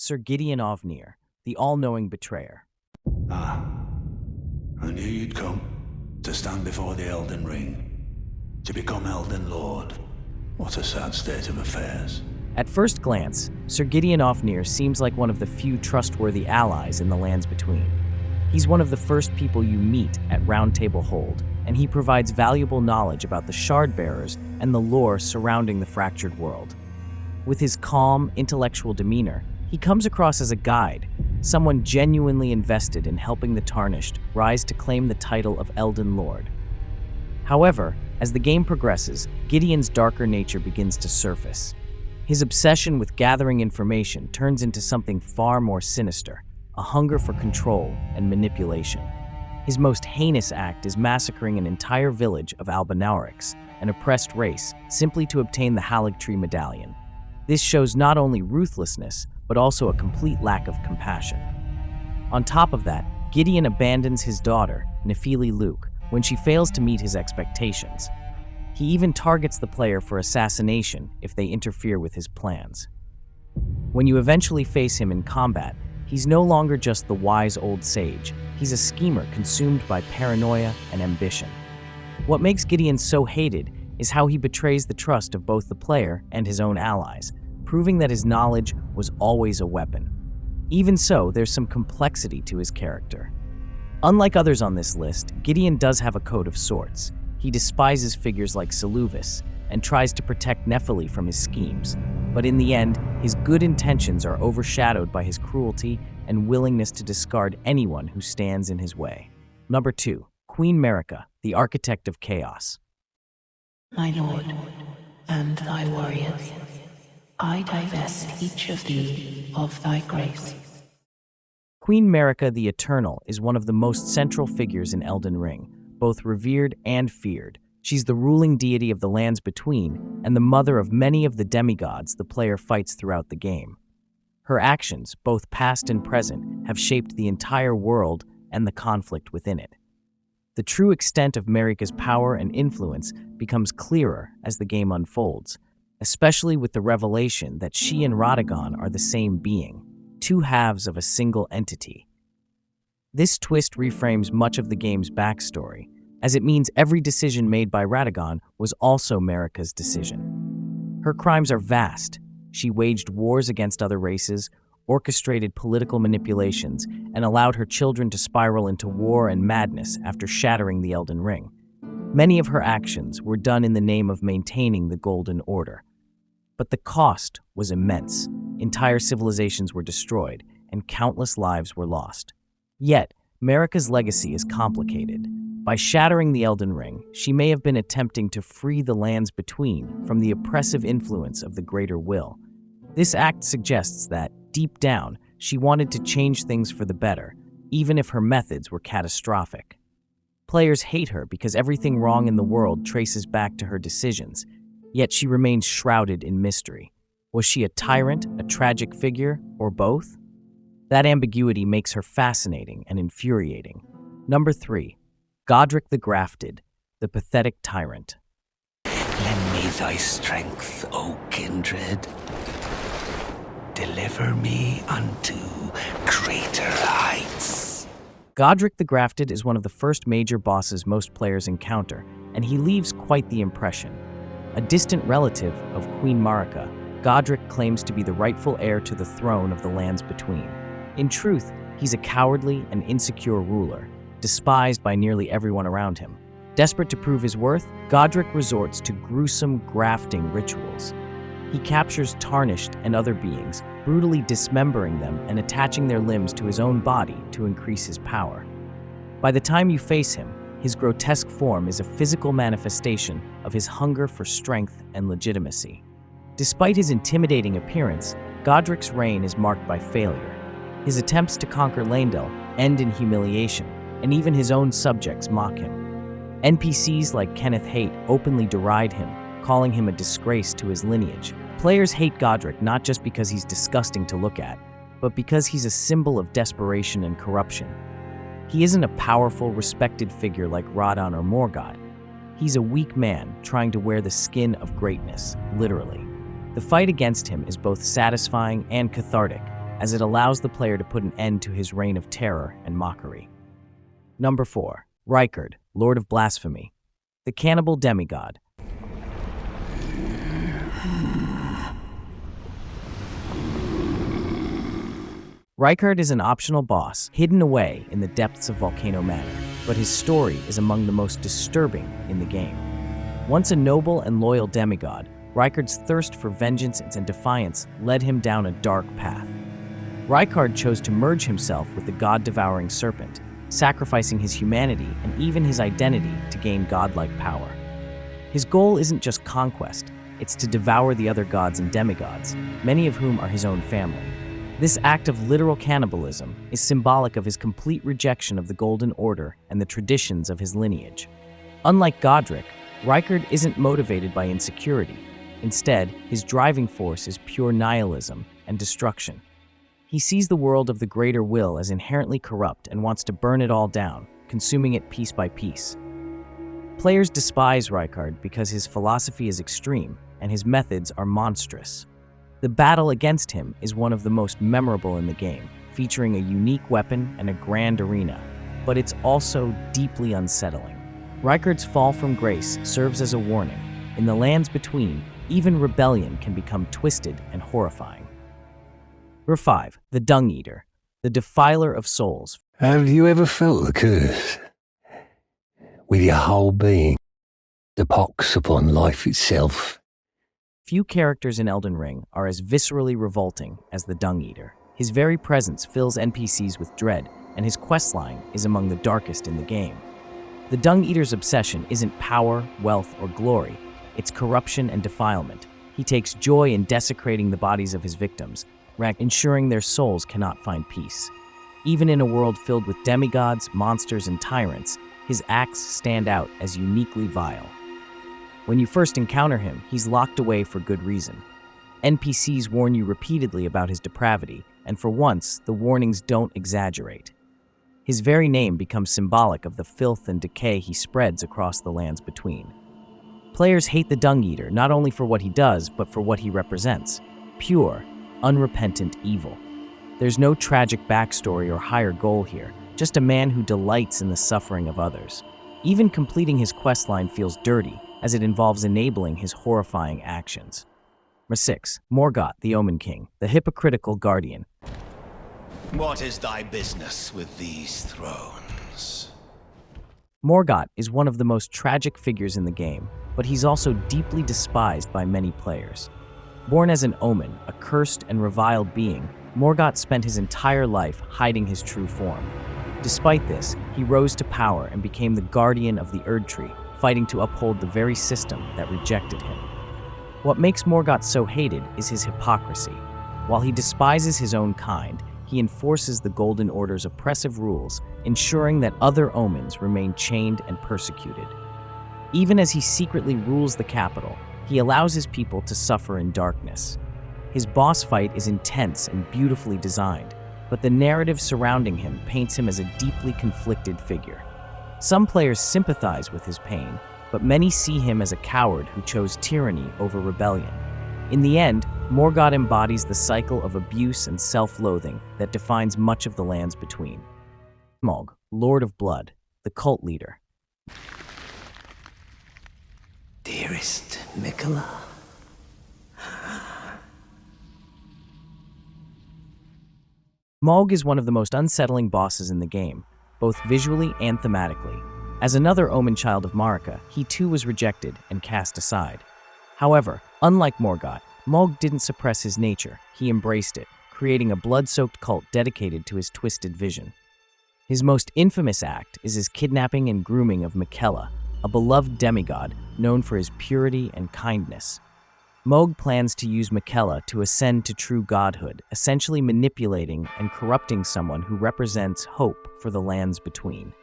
Sir Gideon Ofnir, the all-knowing betrayer. Ah, I knew you'd come to stand before the Elden Ring, to become Elden Lord. What a sad state of affairs. At first glance, Sir Gideon Ofnir seems like one of the few trustworthy allies in the Lands Between. He's one of the first people you meet at Round Table Hold, and he provides valuable knowledge about the Shard-bearers and the lore surrounding the fractured world. With his calm, intellectual demeanor, he comes across as a guide, someone genuinely invested in helping the Tarnished rise to claim the title of Elden Lord. However, as the game progresses, Gideon's darker nature begins to surface. His obsession with gathering information turns into something far more sinister, a hunger for control and manipulation. His most heinous act is massacring an entire village of Albinaurics, an oppressed race, simply to obtain the Erdtree medallion. This shows not only ruthlessness, but also a complete lack of compassion. On top of that, Gideon abandons his daughter, Nephili Luke, when she fails to meet his expectations. He even targets the player for assassination if they interfere with his plans. When you eventually face him in combat, he's no longer just the wise old sage. He's a schemer consumed by paranoia and ambition. What makes Gideon so hated is how he betrays the trust of both the player and his own allies, proving that his knowledge was always a weapon. Even so, there's some complexity to his character. Unlike others on this list, Gideon does have a code of sorts. He despises figures like Seluvis and tries to protect Nephili from his schemes. But in the end, his good intentions are overshadowed by his cruelty and willingness to discard anyone who stands in his way. Number 2. Queen Marika, the Architect of Chaos. My lord, and thy warriors, I divest each of thee of thy grace. Queen Marika the Eternal is one of the most central figures in Elden Ring, both revered and feared. She's the ruling deity of the Lands Between and the mother of many of the demigods the player fights throughout the game. Her actions, both past and present, have shaped the entire world and the conflict within it. The true extent of Marika's power and influence becomes clearer as the game unfolds, especially with the revelation that she and Radagon are the same being, two halves of a single entity. This twist reframes much of the game's backstory, as it means every decision made by Radagon was also Marika's decision. Her crimes are vast. She waged wars against other races, orchestrated political manipulations, and allowed her children to spiral into war and madness after shattering the Elden Ring. Many of her actions were done in the name of maintaining the Golden Order. But the cost was immense. Entire civilizations were destroyed, and countless lives were lost. Yet, Marika's legacy is complicated. By shattering the Elden Ring, she may have been attempting to free the Lands Between from the oppressive influence of the Greater Will. This act suggests that, deep down, she wanted to change things for the better, even if her methods were catastrophic. Players hate her because everything wrong in the world traces back to her decisions, yet she remains shrouded in mystery. Was she a tyrant, a tragic figure, or both? That ambiguity makes her fascinating and infuriating. Number 3. Godrick the Grafted, the Pathetic Tyrant. Lend me thy strength, O kindred. Deliver me unto greater heights. Godrick the Grafted is one of the first major bosses most players encounter, and he leaves quite the impression. A distant relative of Queen Marika, Godrick claims to be the rightful heir to the throne of the Lands Between. In truth, he's a cowardly and insecure ruler, despised by nearly everyone around him. Desperate to prove his worth, Godrick resorts to gruesome grafting rituals. He captures Tarnished and other beings, brutally dismembering them and attaching their limbs to his own body to increase his power. By the time you face him, his grotesque form is a physical manifestation of his hunger for strength and legitimacy. Despite his intimidating appearance, Godrick's reign is marked by failure. His attempts to conquer Leyndell end in humiliation, and even his own subjects mock him. NPCs like Kenneth Haight openly deride him, calling him a disgrace to his lineage. Players hate Godrick not just because he's disgusting to look at, but because he's a symbol of desperation and corruption. He isn't a powerful, respected figure like Radon or Morgott. He's a weak man trying to wear the skin of greatness, literally. The fight against him is both satisfying and cathartic, as it allows the player to put an end to his reign of terror and mockery. Number 4. Rykard, Lord of Blasphemy, the cannibal demigod. Rykard is an optional boss, hidden away in the depths of Volcano Manor, but his story is among the most disturbing in the game. Once a noble and loyal demigod, Rykard's thirst for vengeance and defiance led him down a dark path. Rykard chose to merge himself with the god-devouring serpent, sacrificing his humanity and even his identity to gain godlike power. His goal isn't just conquest, it's to devour the other gods and demigods, many of whom are his own family. This act of literal cannibalism is symbolic of his complete rejection of the Golden Order and the traditions of his lineage. Unlike Godrick, Rykard isn't motivated by insecurity. Instead, his driving force is pure nihilism and destruction. He sees the world of the greater will as inherently corrupt and wants to burn it all down, consuming it piece by piece. Players despise Rykard because his philosophy is extreme and his methods are monstrous. The battle against him is one of the most memorable in the game, featuring a unique weapon and a grand arena, but it's also deeply unsettling. Rykard's fall from grace serves as a warning. In the lands between, even rebellion can become twisted and horrifying. Number 5. The Dung Eater, the defiler of souls. Have you ever felt the curse? With your whole being, the pox upon life itself. Few characters in Elden Ring are as viscerally revolting as the Dung Eater. His very presence fills NPCs with dread, and his questline is among the darkest in the game. The Dung Eater's obsession isn't power, wealth, or glory. It's corruption and defilement. He takes joy in desecrating the bodies of his victims, ensuring their souls cannot find peace. Even in a world filled with demigods, monsters, and tyrants, his acts stand out as uniquely vile. When you first encounter him, he's locked away for good reason. NPCs warn you repeatedly about his depravity, and for once, the warnings don't exaggerate. His very name becomes symbolic of the filth and decay he spreads across the lands between. Players hate the Dung Eater not only for what he does, but for what he represents: pure, unrepentant evil. There's no tragic backstory or higher goal here, just a man who delights in the suffering of others. Even completing his questline feels dirty, as it involves enabling his horrifying actions. Number 6. Morgott the Omen King, the hypocritical guardian. What is thy business with these thrones? Morgott is one of the most tragic figures in the game, but he's also deeply despised by many players. Born as an omen, a cursed and reviled being, Morgott spent his entire life hiding his true form. Despite this, he rose to power and became the guardian of the Erdtree, fighting to uphold the very system that rejected him. What makes Morgott so hated is his hypocrisy. While he despises his own kind, he enforces the Golden Order's oppressive rules, ensuring that other omens remain chained and persecuted. Even as he secretly rules the capital, he allows his people to suffer in darkness. His boss fight is intense and beautifully designed, but the narrative surrounding him paints him as a deeply conflicted figure. Some players sympathize with his pain, but many see him as a coward who chose tyranny over rebellion. In the end, Morgott embodies the cycle of abuse and self-loathing that defines much of the lands between. Mohg, Lord of Blood, the cult leader. Dearest Mikola. Mohg is one of the most unsettling bosses in the game, both visually and thematically. As another Omen child of Marika, he too was rejected and cast aside. However, unlike Morgott, Mohg didn't suppress his nature, he embraced it, creating a blood-soaked cult dedicated to his twisted vision. His most infamous act is his kidnapping and grooming of Mikola, a beloved demigod known for his purity and kindness. Mohg plans to use Mikola to ascend to true godhood, essentially manipulating and corrupting someone who represents hope for the lands between.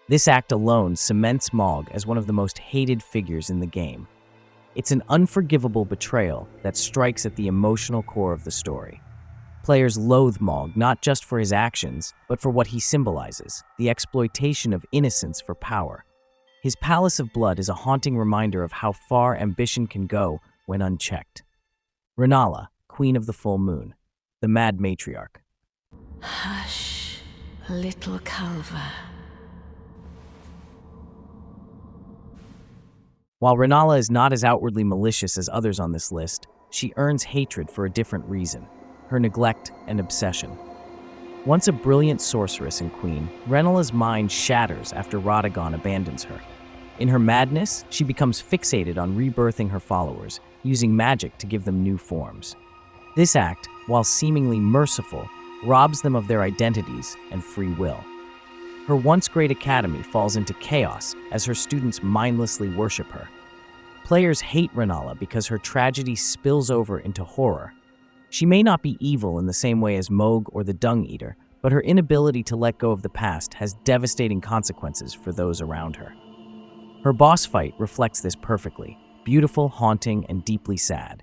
This act alone cements Mohg as one of the most hated figures in the game. It's an unforgivable betrayal that strikes at the emotional core of the story. Players loathe Mohg not just for his actions, but for what he symbolizes, the exploitation of innocence for power. His Palace of Blood is a haunting reminder of how far ambition can go when unchecked. Rennala, Queen of the Full Moon. the mad matriarch. Hush, little Culver. While Rennala is not as outwardly malicious as others on this list, she earns hatred for a different reason: her neglect and obsession. Once a brilliant sorceress and queen, Rennala's mind shatters after Radagon abandons her. In her madness, she becomes fixated on rebirthing her followers, using magic to give them new forms. This act, while seemingly merciful, robs them of their identities and free will. Her once great academy falls into chaos as her students mindlessly worship her. Players hate Rennala because her tragedy spills over into horror. She may not be evil in the same way as Mohg or the Dung Eater, but her inability to let go of the past has devastating consequences for those around her. Her boss fight reflects this perfectly: beautiful, haunting, and deeply sad.